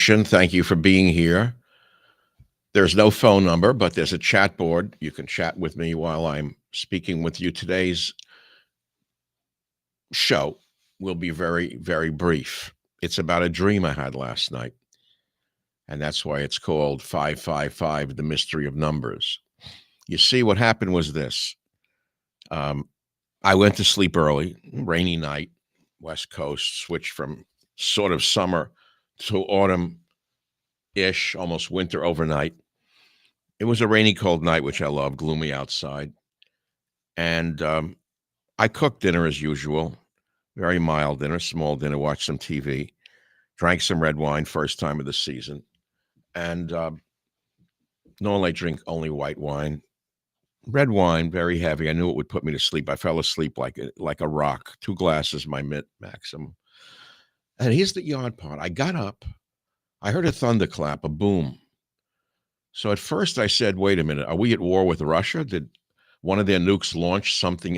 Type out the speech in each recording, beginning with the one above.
Thank you for being here. There's no phone number, but there's a chat board. You can chat with me while I'm speaking with you. Today's show will be very, very brief. It's about a dream I had last night, and that's why it's called 555, The Mystery of Numbers. You see, what happened was this. Um, I went to sleep early, rainy night, West Coast, switched from sort of summer to autumn ish, almost winter overnight. It was a rainy, cold night, which I love, gloomy outside. And I cooked dinner as usual, very mild dinner, small dinner, watched some TV, drank some red wine, first time of the season. And normally I drink only white wine. Red wine, very heavy. I knew it would put me to sleep. I fell asleep like a rock. 2 glasses, my maximum. And here's the odd part. I got up. I heard a thunderclap, a boom. So at first I said, wait a minute, are we at war with Russia? Did one of their nukes launch something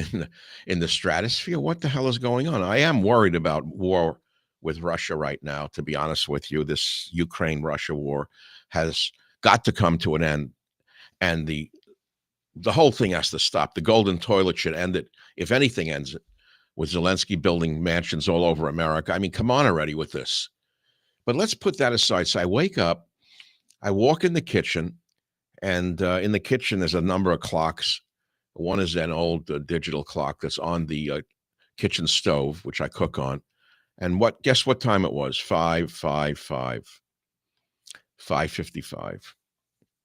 in the stratosphere? What the hell is going on? I am worried about war with Russia right now, to be honest with you. This Ukraine-Russia war has got to come to an end. And the whole thing has to stop. The golden toilet should end it. If anything ends it, with Zelensky building mansions all over America. I mean, come on already with this. But let's put that aside. So I wake up, I walk in the kitchen, and in the kitchen there's a number of clocks. One is an old digital clock that's on the kitchen stove, which I cook on. And guess what time it was? 5:55.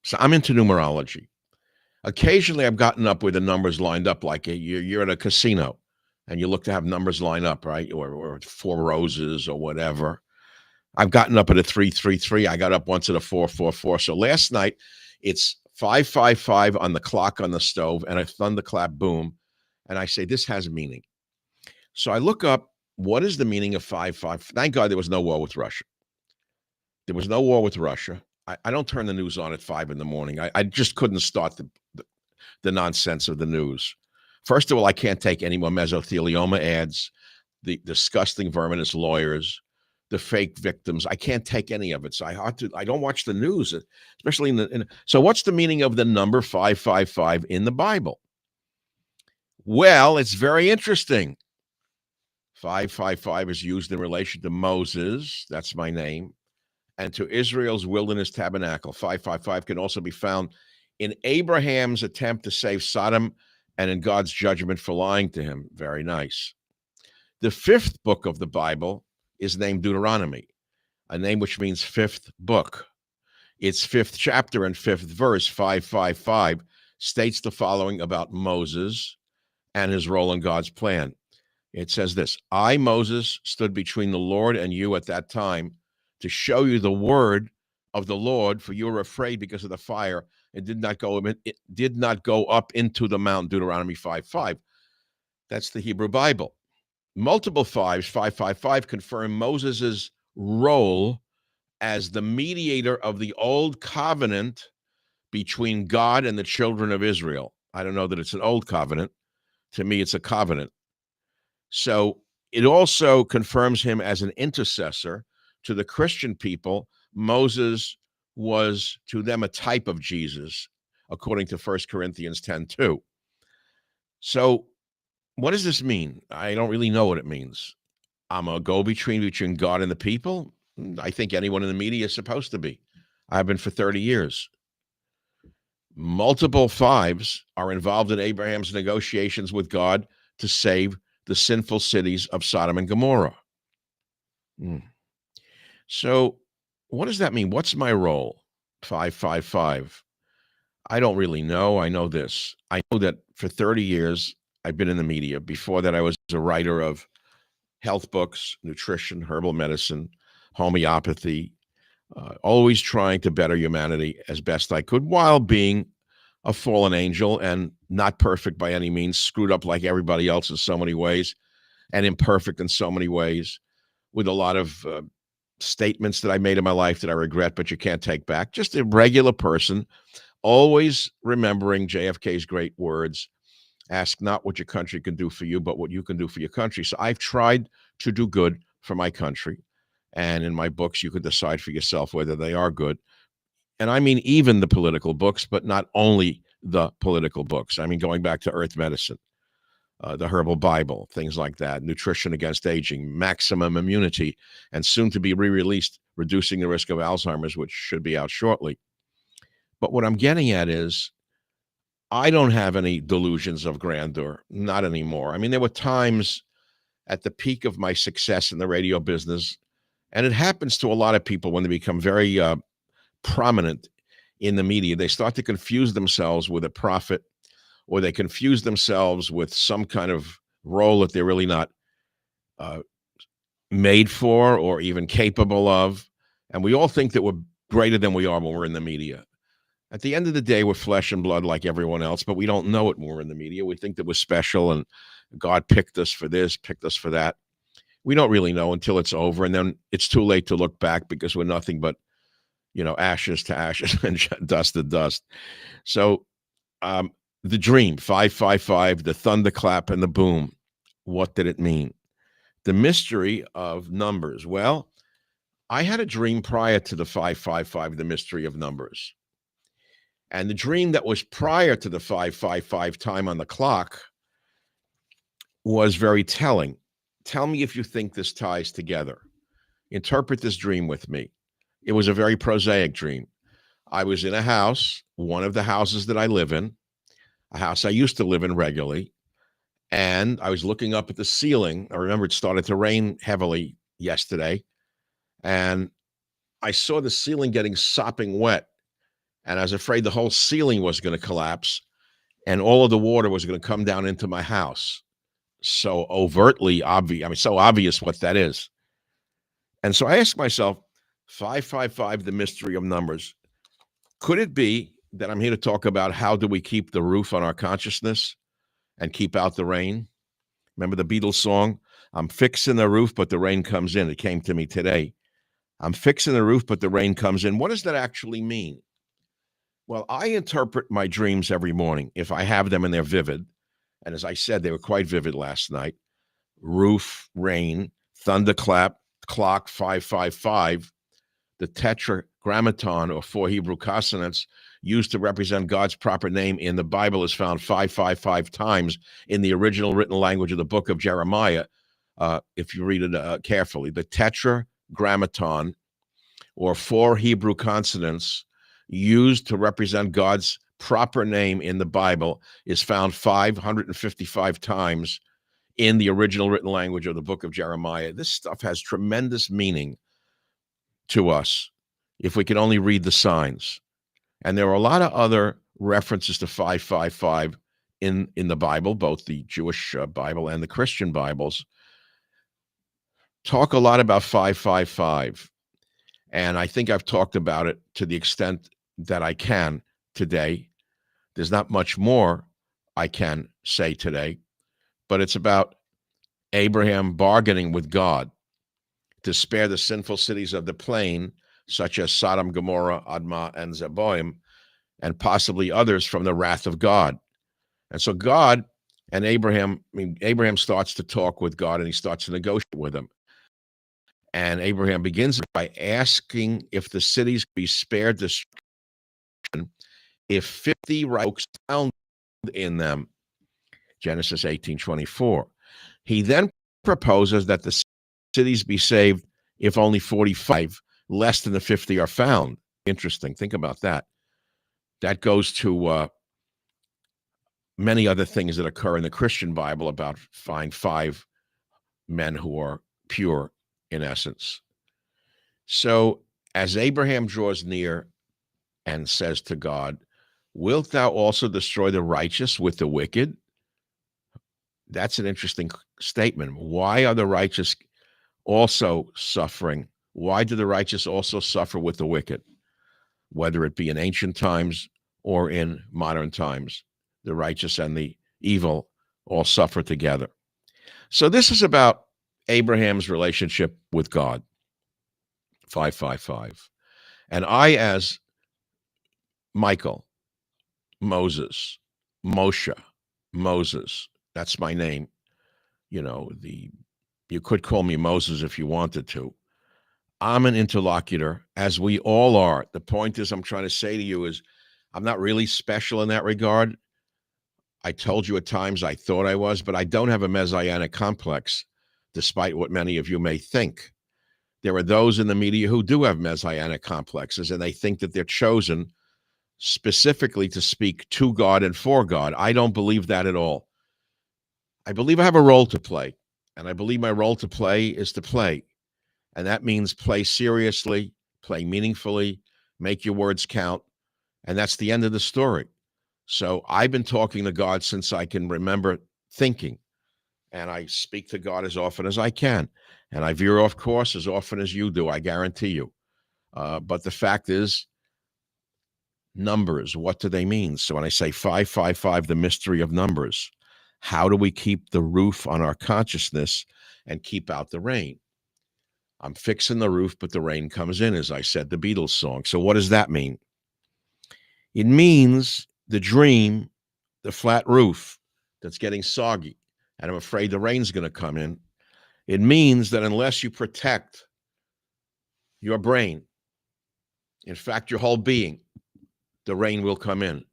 So I'm into numerology. Occasionally I've gotten up with the numbers lined up, like you're at a casino and you look to have numbers line up, right? Or 4 roses or whatever. I've gotten up at a 333. I got up once at a 444. So last night it's 5:55 on the clock on the stove and a thunderclap boom. And I say, this has meaning. So I look up, what is the meaning of 5:5? Thank God there was no war with Russia. There was no war with Russia. I don't turn the news on at 5 in the morning. I just couldn't start the nonsense of the news. First of all, I can't take any more mesothelioma ads, the disgusting verminous lawyers, the fake victims. I can't take any of it. So I don't watch the news, especially so what's the meaning of the number 555 in the Bible? Well, it's very interesting. 555 is used in relation to Moses, that's my name, and to Israel's wilderness tabernacle. 555 can also be found in Abraham's attempt to save Sodom and in God's judgment for lying to him. Very nice. The 5th book of the Bible is named Deuteronomy, a name which means 5th book. Its 5th chapter and 5th verse, 555, states the following about Moses and his role in God's plan. It says this: I, Moses, stood between the Lord and you at that time to show you the word of the Lord, for you were afraid because of the fire and did not go up into the mountain. Deuteronomy 5:5. That's the Hebrew Bible. Multiple fives, 555, confirm Moses's role as the mediator of the old covenant between God and the children of Israel. I don't know that it's an old covenant. To me, it's a covenant. So it also confirms him as an intercessor to the Christian people. Moses was to them a type of Jesus, according to 1 Corinthians 10:2. So what does this mean? I don't really know what it means. I'm a go-between between God and the people. I think anyone in the media is supposed to be. I've been for 30 years. Multiple fives are involved in Abraham's negotiations with God to save the sinful cities of Sodom and Gomorrah. So what does that mean? What's my role? 555. I don't really know. I know this. I know that for 30 years, I've been in the media. Before that, I was a writer of health books, nutrition, herbal medicine, homeopathy, always trying to better humanity as best I could while being a fallen angel and not perfect by any means, screwed up like everybody else in so many ways, and imperfect in so many ways, with a lot of statements that I made in my life that I regret, but you can't take back. Just a regular person, always remembering JFK's great words: ask not what your country can do for you, but what you can do for your country. So I've tried to do good for my country. And in my books, you could decide for yourself whether they are good. And I mean, even the political books, but not only the political books. I mean, going back to Earth Medicine, the Herbal Bible, things like that, Nutrition Against Aging, Maximum Immunity, and soon to be re-released, Reducing the Risk of Alzheimer's, which should be out shortly. But what I'm getting at is I don't have any delusions of grandeur, not anymore. I mean, there were times at the peak of my success in the radio business, and it happens to a lot of people when they become very prominent in the media. They start to confuse themselves with a prophet, or they confuse themselves with some kind of role that they're really not made for or even capable of. And we all think that we're greater than we are when we're in the media. At the end of the day, we're flesh and blood like everyone else, but we don't know it when we're in the media. We think that we're special and God picked us for this, picked us for that. We don't really know until it's over, and then it's too late to look back because we're nothing but, ashes to ashes and dust to dust. So the dream, 555, the thunderclap and the boom. What did it mean? The mystery of numbers. Well, I had a dream prior to the 555, the mystery of numbers. And the dream that was prior to the 555 time on the clock was very telling. Tell me if you think this ties together. Interpret this dream with me. It was a very prosaic dream. I was in a house, one of the houses that I live in, a house I used to live in regularly, and I was looking up at the ceiling. I remember it started to rain heavily yesterday, and I saw the ceiling getting sopping wet, and I was afraid the whole ceiling was going to collapse, and all of the water was going to come down into my house. So overtly obvious. I mean, so obvious what that is. And so I asked myself, 555, the mystery of numbers. Could it be that I'm here to talk about how do we keep the roof on our consciousness and keep out the rain? Remember the Beatles song? I'm fixing the roof, but the rain comes in. It came to me today. I'm fixing the roof, but the rain comes in. What does that actually mean? Well, I interpret my dreams every morning if I have them and they're vivid. And as I said, they were quite vivid last night. Roof, rain, thunderclap, clock, 555, the tetragrammaton, or 4 Hebrew consonants used to represent God's proper name in the Bible, is found 555 times in the original written language of the book of Jeremiah, if you read it carefully. The tetragrammaton, or 4 Hebrew consonants used to represent God's proper name in the Bible, is found 555 times in the original written language of the book of Jeremiah. This stuff has tremendous meaning to us if we can only read the signs. And there are a lot of other references to 555 in the Bible, both the Jewish Bible and the Christian Bibles. Talk a lot about 555. And I think I've talked about it to the extent that I can today. There's not much more I can say today, but it's about Abraham bargaining with God to spare the sinful cities of the plain, such as Sodom, Gomorrah, Admah, and Zeboim, and possibly others from the wrath of God. And so God and Abraham, Abraham starts to talk with God and he starts to negotiate with him. And Abraham begins by asking if the cities be spared destruction if 50 righteous found in them. Genesis 18:24. He then proposes that the cities be saved if only 45, less than the 50, are found. Interesting. Think about that. That goes to many other things that occur in the Christian Bible about find 5 men who are pure in essence. So as Abraham draws near and says to God, wilt thou also destroy the righteous with the wicked? That's an interesting statement. Why are the righteous also suffering? Why do the righteous also suffer with the wicked? Whether it be in ancient times or in modern times, the righteous and the evil all suffer together. So this is about Abraham's relationship with God, 555. And I, as Michael, Moses, Moshe, Moses, that's my name. You could call me Moses if you wanted to. I'm an interlocutor, as we all are. The point is, I'm trying to say to you is, I'm not really special in that regard. I told you at times I thought I was, but I don't have a messianic complex, despite what many of you may think. There are those in the media who do have messianic complexes, and they think that they're chosen specifically to speak to God and for God. I don't believe that at all. I believe I have a role to play, and I believe my role to play is to play. And that means play seriously, play meaningfully, make your words count. And that's the end of the story. So I've been talking to God since I can remember thinking. And I speak to God as often as I can. And I veer off course as often as you do, I guarantee you. But the fact is, numbers, what do they mean? So when I say 555, the mystery of numbers, how do we keep the roof on our consciousness and keep out the rain? I'm fixing the roof, but the rain comes in, as I said, the Beatles song. So what does that mean? It means the dream, the flat roof that's getting soggy, and I'm afraid the rain's going to come in. It means that unless you protect your brain, in fact, your whole being, the rain will come in.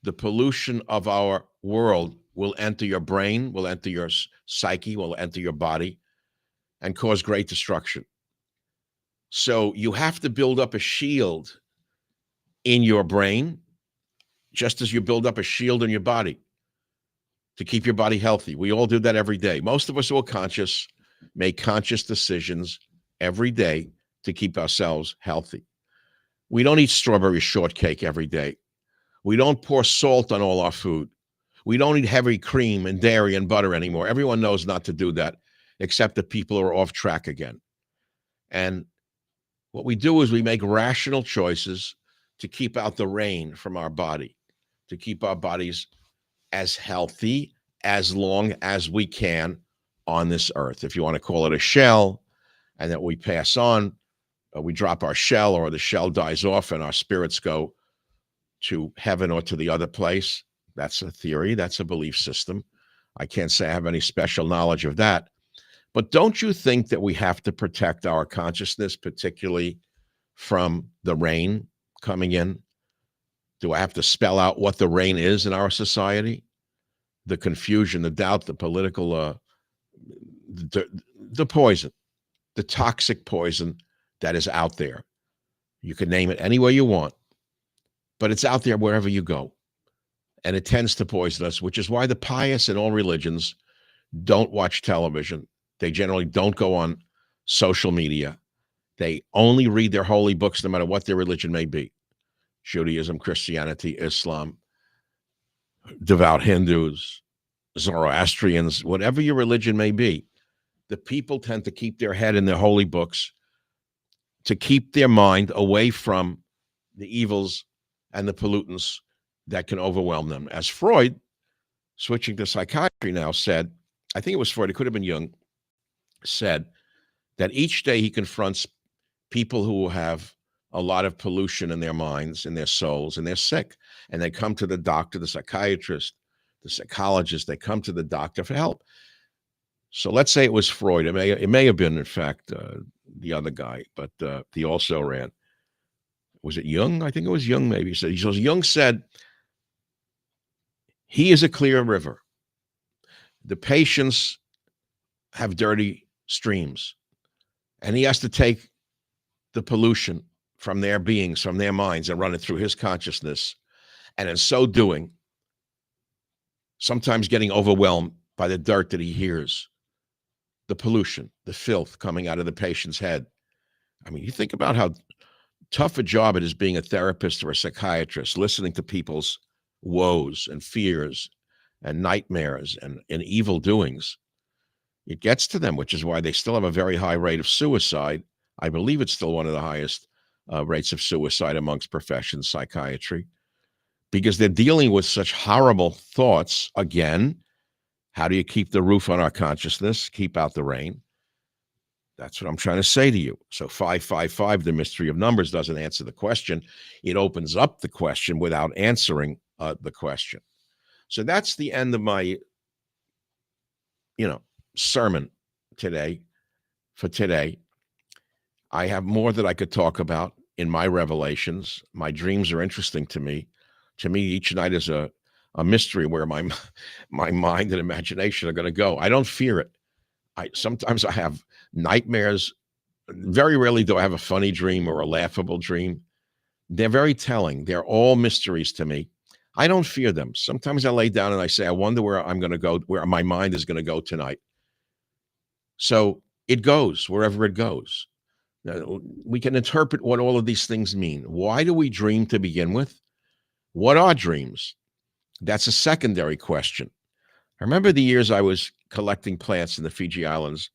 The pollution of our world will enter your brain, will enter your psyche, will enter your body, and cause great destruction. So you have to build up a shield in your brain, just as you build up a shield in your body to keep your body healthy. We all do that every day. Most of us who are conscious make conscious decisions every day to keep ourselves healthy. We don't eat strawberry shortcake every day. We don't pour salt on all our food. We don't eat heavy cream and dairy and butter anymore. Everyone knows not to do that, except the people who are off track again. And what we do is we make rational choices to keep out the rain from our body, to keep our bodies as healthy as long as we can on this earth. If you want to call it a shell, and that we pass on, we drop our shell, or the shell dies off and our spirits go to heaven or to the other place. That's a theory. That's a belief system. I can't say I have any special knowledge of that. But don't you think that we have to protect our consciousness, particularly from the rain coming in? Do I have to spell out what the rain is in our society? The confusion, the doubt, the political, the poison, the toxic poison that is out there. You can name it any way you want, but it's out there wherever you go. And it tends to poison us, which is why the pious in all religions don't watch television. They generally don't go on social media. They only read their holy books, no matter what their religion may be. Judaism, Christianity, Islam, devout Hindus, Zoroastrians, whatever your religion may be. The people tend to keep their head in their holy books to keep their mind away from the evils and the pollutants that can overwhelm them. As Freud, switching to psychiatry now, said, I think it was Freud, it could have been Jung, said that each day he confronts people who have a lot of pollution in their minds, in their souls, and they're sick. And they come to the doctor, the psychiatrist, the psychologist, they come to the doctor for help. So let's say it was Freud. It may have been, in fact, the other guy, but he also ran. Was it Jung? I think it was Jung, maybe. So Jung said, he is a clear river. The patients have dirty streams, and he has to take the pollution from their beings, from their minds, and run it through his consciousness. And in so doing, sometimes getting overwhelmed by the dirt that he hears, the pollution, the filth coming out of the patient's head. I mean, you think about how tough a job it is being a therapist or a psychiatrist, listening to people's woes and fears and nightmares and evil doings. It gets to them, which is why they still have a very high rate of suicide. I believe it's still one of the highest rates of suicide amongst professions, psychiatry, because they're dealing with such horrible thoughts. Again, how do you keep the roof on our consciousness, keep out the rain? That's what I'm trying to say to you. So 555, the mystery of numbers, doesn't answer the question. It opens up the question without answering the question. So that's the end of my, sermon today, for today. I have more that I could talk about in my revelations. My dreams are interesting to me. To me, each night is a mystery where my mind and imagination are going to go. I don't fear it. Sometimes I have nightmares. Very rarely do I have a funny dream or a laughable dream. They're very telling. They're all mysteries to me. I don't fear them. Sometimes I lay down and I say, I wonder where I'm going to go, where my mind is going to go tonight. So it goes wherever it goes. Now, we can interpret what all of these things mean. Why do we dream to begin with? What are dreams? That's a secondary question. I remember the years I was collecting plants in the Fiji Islands.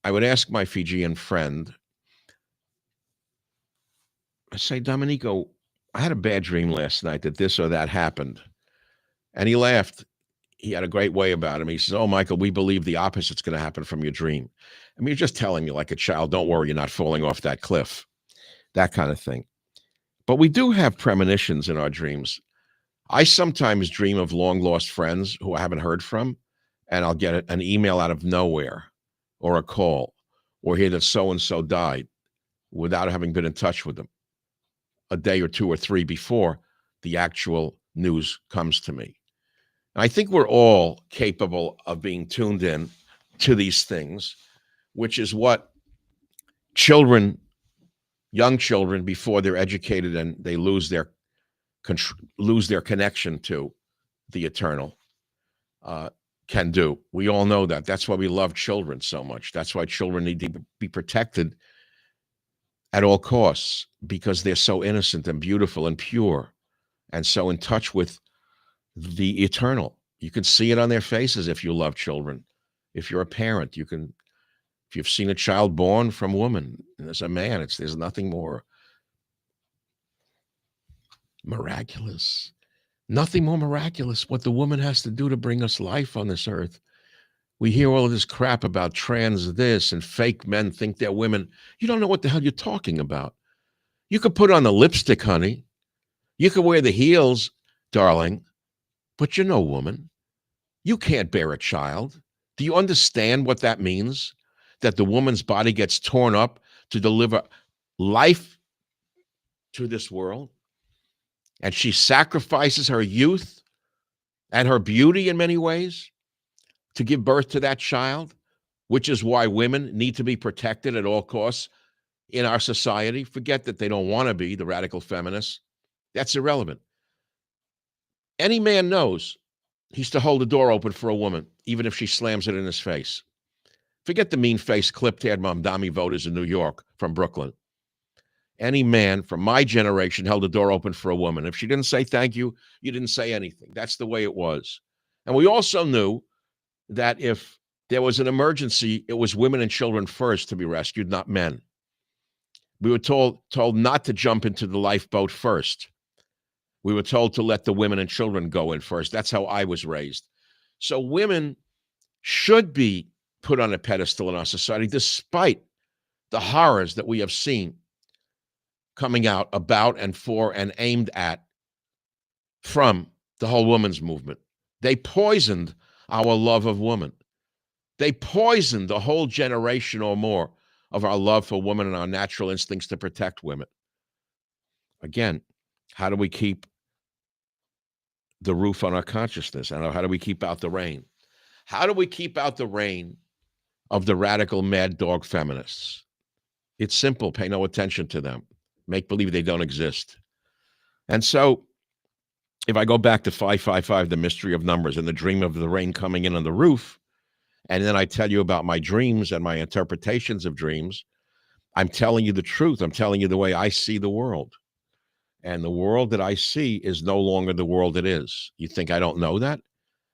I would ask my Fijian friend, I say, Domenico, I had a bad dream last night that this or that happened. And he laughed. He had a great way about him. He says, oh, Michael, we believe the opposite's going to happen from your dream. I mean, you're just telling me like a child, don't worry, you're not falling off that cliff, that kind of thing. But we do have premonitions in our dreams. I sometimes dream of long lost friends who I haven't heard from, and I'll get an email out of nowhere or a call or hear that so-and-so died without having been in touch with them a day or two or three before the actual news comes to me. And I think we're all capable of being tuned in to these things, which is what children, young children, before they're educated and they lose their connection to the eternal, can do. We all know that. That's why we love children so much. That's why children need to be protected at all costs, because they're so innocent and beautiful and pure and so in touch with the eternal. You can see it on their faces if you love children. If you're a parent, you can, if you've seen a child born from woman, and as a man, there's nothing more miraculous. Nothing more miraculous what the woman has to do to bring us life on this earth. We hear all of this crap about trans this and fake men think they're women. You don't know what the hell you're talking about. You could put on the lipstick, honey. You could wear the heels, darling, but you're no woman. You can't bear a child. Do you understand what that means? That the woman's body gets torn up to deliver life to this world? And she sacrifices her youth and her beauty in many ways to give birth to that child, which is why women need to be protected at all costs in our society. Forget that they don't want to be, the radical feminists. That's irrelevant. Any man knows he's to hold the door open for a woman, even if she slams it in his face. Forget the mean-faced, clipped-haired Mamdani voters in New York from Brooklyn. Any man from my generation held the door open for a woman. If she didn't say thank you, you didn't say anything. That's the way it was. And we also knew that if there was an emergency, it was women and children first to be rescued, not men. We were told not to jump into the lifeboat first. We were told to let the women and children go in first. That's how I was raised. So women should be put on a pedestal in our society, despite the horrors that we have seen coming out about and for and aimed at from the whole women's movement. They poisoned our love of woman. They poisoned a whole generation or more of our love for women and our natural instincts to protect women. Again, how do we keep the roof on our consciousness? And how do we keep out the rain? How do we keep out the rain of the radical mad dog feminists? It's simple. Pay no attention to them. Make believe they don't exist. And so if I go back to 555, the mystery of numbers and the dream of the rain coming in on the roof, and then I tell you about my dreams and my interpretations of dreams, I'm telling you the truth. I'm telling you the way I see the world. And the world that I see is no longer the world it is. You think I don't know that?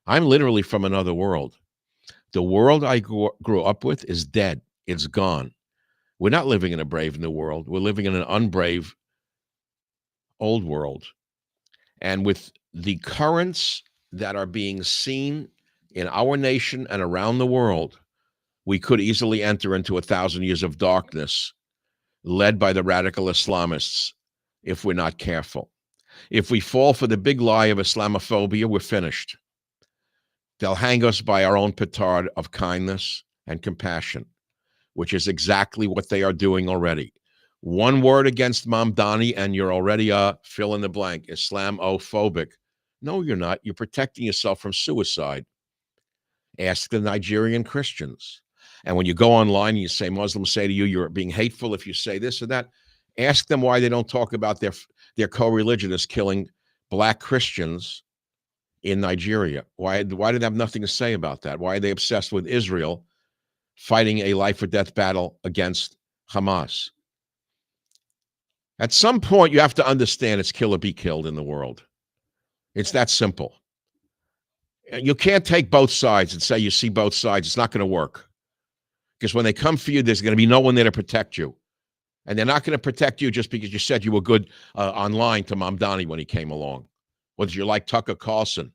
I'm literally from another world. The world I grew up with is dead. It's gone. We're not living in a brave new world. We're living in an unbrave old world. And with the currents that are being seen in our nation and around the world, we could easily enter into 1,000 years of darkness led by the radical Islamists if we're not careful. If we fall for the big lie of Islamophobia, we're finished. They'll hang us by our own petard of kindness and compassion. which is exactly what they are doing already. One word against Mamdani, and you're already fill in the blank, Islamophobic. No, you're not. You're protecting yourself from suicide. Ask the Nigerian Christians. And when you go online and you say Muslims say to you, you're being hateful if you say this or that, ask them why they don't talk about their co-religionists killing black Christians in Nigeria. Why do they have nothing to say about that? Why are they obsessed with Israel fighting a life or death battle against Hamas? At some point, you have to understand it's kill or be killed in the world. It's that simple. You can't take both sides and say you see both sides. It's not going to work. Because when they come for you, there's going to be no one there to protect you. And they're not going to protect you just because you said you were good online to Mamdani when he came along. Or did you like Tucker Carlson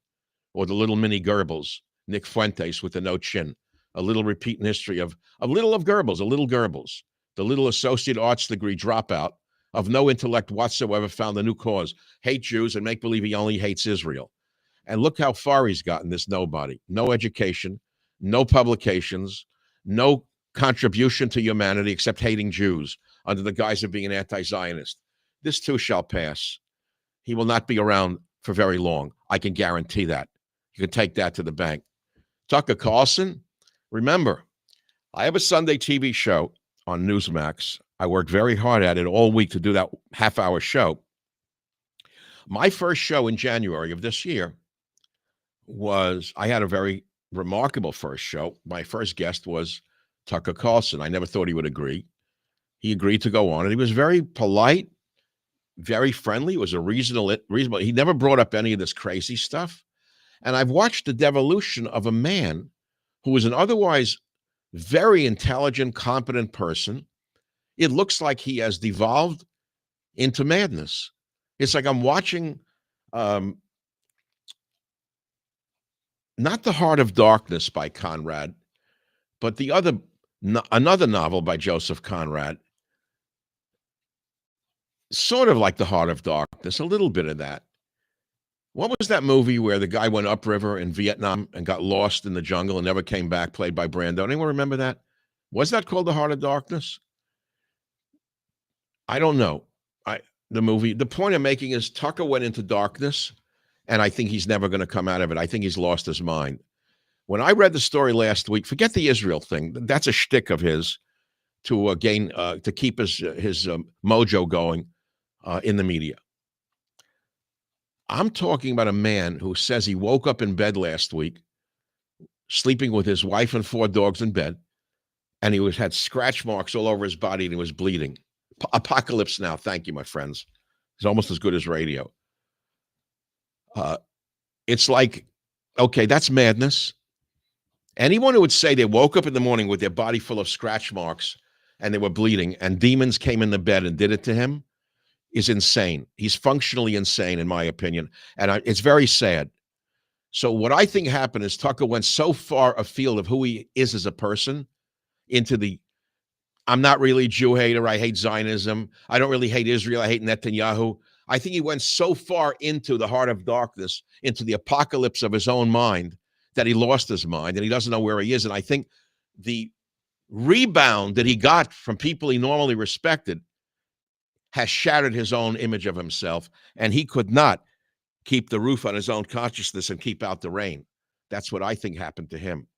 or the little mini Goebbels, Nick Fuentes with the no chin? A little repeating history of Goebbels, the little associate arts degree dropout of no intellect whatsoever, found a new cause, hate Jews and make believe he only hates Israel. And look how far he's gotten, this nobody. No education, no publications, no contribution to humanity except hating Jews under the guise of being an anti-Zionist. This too shall pass. He will not be around for very long. I can guarantee that. You can take that to the bank. Tucker Carlson, remember, I have a Sunday TV show on Newsmax. I worked very hard at it all week to do that half-hour show. My first show in January of this year I had a very remarkable first show. My first guest was Tucker Carlson. I never thought he would agree. He agreed to go on, and he was very polite, very friendly. It was a reasonable. He never brought up any of this crazy stuff. And I've watched the devolution of a man who was an otherwise very intelligent, competent person. It looks like he has devolved into madness. It's like I'm watching not The Heart of Darkness by Conrad, but another novel by Joseph Conrad, sort of like The Heart of Darkness, a little bit of that. What was that movie where the guy went upriver in Vietnam and got lost in the jungle and never came back, played by Brando? Anyone remember that? Was that called The Heart of Darkness? I don't know. The point I'm making is Tucker went into darkness, and I think he's never going to come out of it. I think he's lost his mind. When I read the story last week, forget the Israel thing. That's a shtick of his to keep his mojo going in the media. I'm talking about a man who says he woke up in bed last week, sleeping with his wife and 4 dogs in bed, and he had scratch marks all over his body and he was bleeding. Apocalypse Now. Thank you, my friends. It's almost as good as radio. It's like, okay, that's madness. Anyone who would say they woke up in the morning with their body full of scratch marks and they were bleeding and demons came in the bed and did it to him is insane. He's functionally insane, in my opinion. And it's very sad. So what I think happened is Tucker went so far afield of who he is as a person into I'm not really a Jew hater. I hate Zionism. I don't really hate Israel. I hate Netanyahu. I think he went so far into the heart of darkness, into the apocalypse of his own mind, that he lost his mind and he doesn't know where he is. And I think the rebound that he got from people he normally respected has shattered his own image of himself, and he could not keep the roof on his own consciousness and keep out the rain. That's what I think happened to him.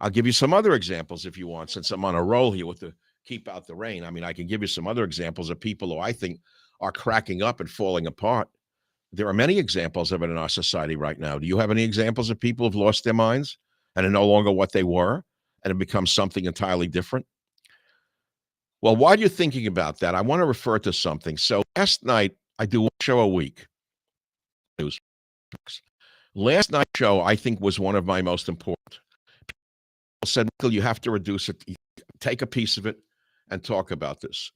I'll give you some other examples if you want, since I'm on a roll here with the keep out the rain. I mean, I can give you some other examples of people who I think are cracking up and falling apart. There are many examples of it in our society right now. Do you have any examples of people who've lost their minds and are no longer what they were and have become something entirely different? Well, while you're thinking about that, I want to refer to something. So last night, I do one show a week. Last night's show, I think, was one of my most important. People said, Michael, you have to reduce it. Take a piece of it and talk about this.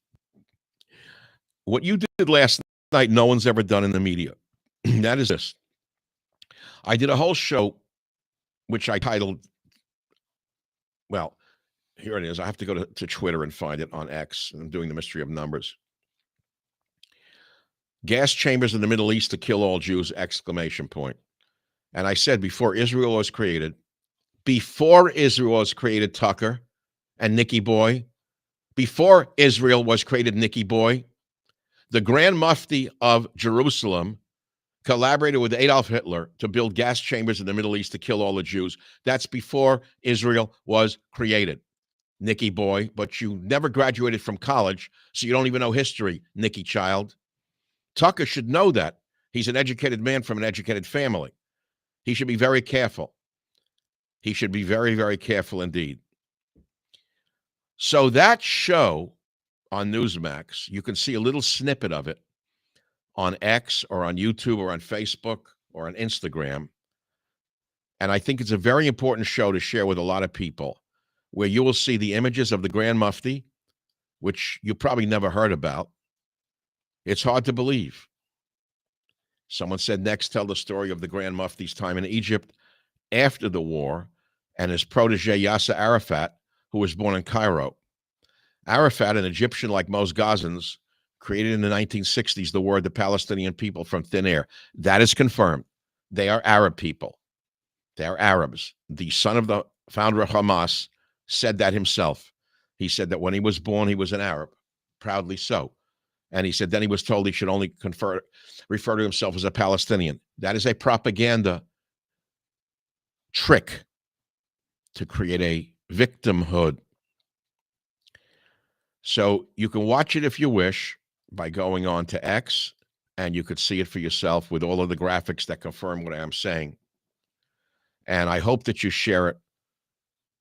What you did last night, no one's ever done in the media. That is this. I did a whole show, which I titled, well, here it is. I have to go to Twitter and find it on X. I'm doing the mystery of numbers. Gas chambers in the Middle East to kill all Jews, exclamation point. And I said, before Israel was created, Tucker and Nicky Boy. Before Israel was created, Nicky Boy, the Grand Mufti of Jerusalem collaborated with Adolf Hitler to build gas chambers in the Middle East to kill all the Jews. That's before Israel was created, Nicky Boy. But you never graduated from college, so you don't even know history, Nicky child. Tucker should know that. He's an educated man from an educated family. He should be very careful. He should be very, very careful indeed. So that show on Newsmax, you can see a little snippet of it on X or on YouTube or on Facebook or on Instagram. And I think it's a very important show to share with a lot of people, where you will see the images of the Grand Mufti, which you probably never heard about. It's hard to believe. Someone said next, tell the story of the Grand Mufti's time in Egypt after the war and his protege Yasser Arafat, who was born in Cairo. Arafat, an Egyptian like most Gazans, created in the 1960s the word the Palestinian people from thin air. That is confirmed. They are Arab people. They are Arabs. The son of the founder of Hamas said that himself. He said that when he was born, he was an Arab, proudly so. And he said then he was told he should only refer to himself as a Palestinian. That is a propaganda trick to create a victimhood. So you can watch it if you wish by going on to X, and you could see it for yourself with all of the graphics that confirm what I am saying. And I hope that you share it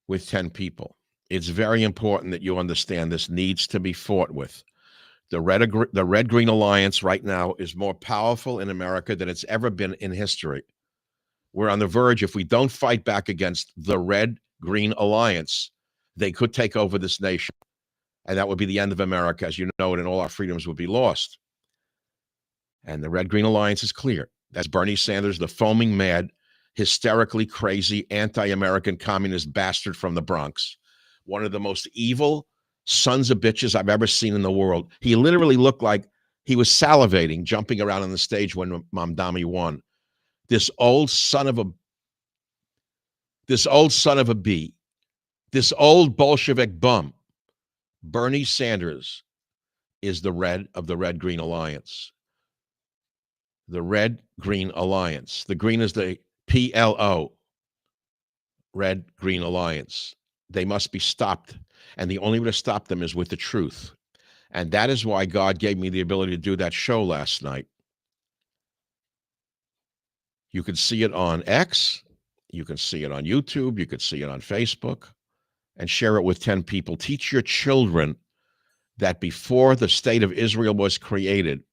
with 10 people. It's very important that you understand this needs to be fought with. The Red-Green Alliance right now is more powerful in America than it's ever been in history. We're on the verge. If we don't fight back against the Red-Green Alliance, they could take over this nation. And that would be the end of America, as you know it, and all our freedoms would be lost. And the Red-Green Alliance is clear. That's Bernie Sanders, the foaming mad, hysterically crazy, anti-American communist bastard from the Bronx. One of the most evil sons of bitches I've ever seen in the world. He literally looked like he was salivating, jumping around on the stage when Mamdani won. This old son of a bee, this old Bolshevik bum, Bernie Sanders, is the red of the Red-Green Alliance. The Red-Green Alliance. The green is the PLO, Red-Green Alliance. They must be stopped. And the only way to stop them is with the truth. And that is why God gave me the ability to do that show last night. You can see it on X. You can see it on YouTube. You could see it on Facebook. And share it with 10 people. Teach your children that before the state of Israel was created,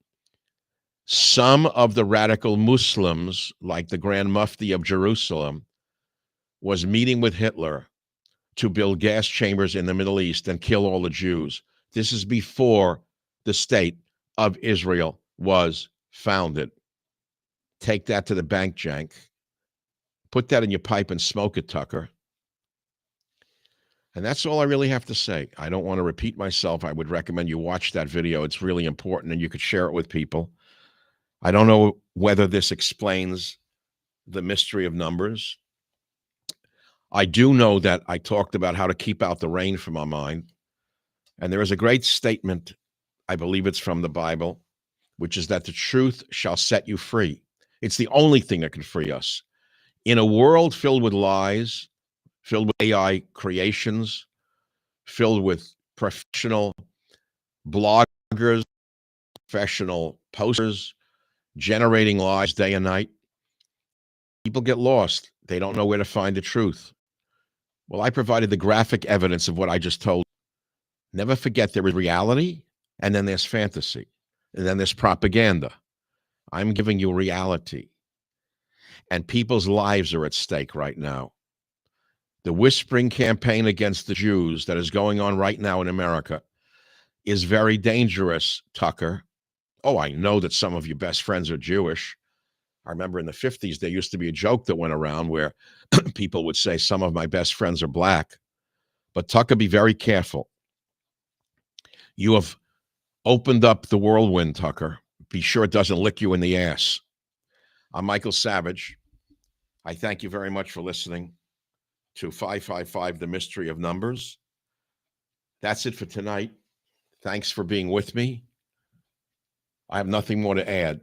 some of the radical Muslims, like the Grand Mufti of Jerusalem, was meeting with Hitler to build gas chambers in the Middle East and kill all the Jews. This is before the state of Israel was founded. Take that to the bank, Jank. Put that in your pipe and smoke it, Tucker. And that's all I really have to say. I don't want to repeat myself. I would recommend you watch that video. It's really important, and you could share it with people. I don't know whether this explains the mystery of numbers. I do know that I talked about how to keep out the rain from our mind. And there is a great statement, I believe it's from the Bible, which is that the truth shall set you free. It's the only thing that can free us. In a world filled with lies, filled with AI creations, filled with professional bloggers, professional posters, generating lies day and night, people get lost. They don't know where to find the truth. Well, I provided the graphic evidence of what I just told. Never forget there is reality, and then there's fantasy, and then there's propaganda. I'm giving you reality. And people's lives are at stake right now. The whispering campaign against the Jews that is going on right now in America is very dangerous, Tucker. Oh, I know that some of your best friends are Jewish. I remember in the 50s, there used to be a joke that went around where people would say, some of my best friends are black. But Tucker, be very careful. You have opened up the whirlwind, Tucker. Be sure it doesn't lick you in the ass. I'm Michael Savage. I thank you very much for listening to 555, The Mystery of Numbers. That's it for tonight. Thanks for being with me. I have nothing more to add.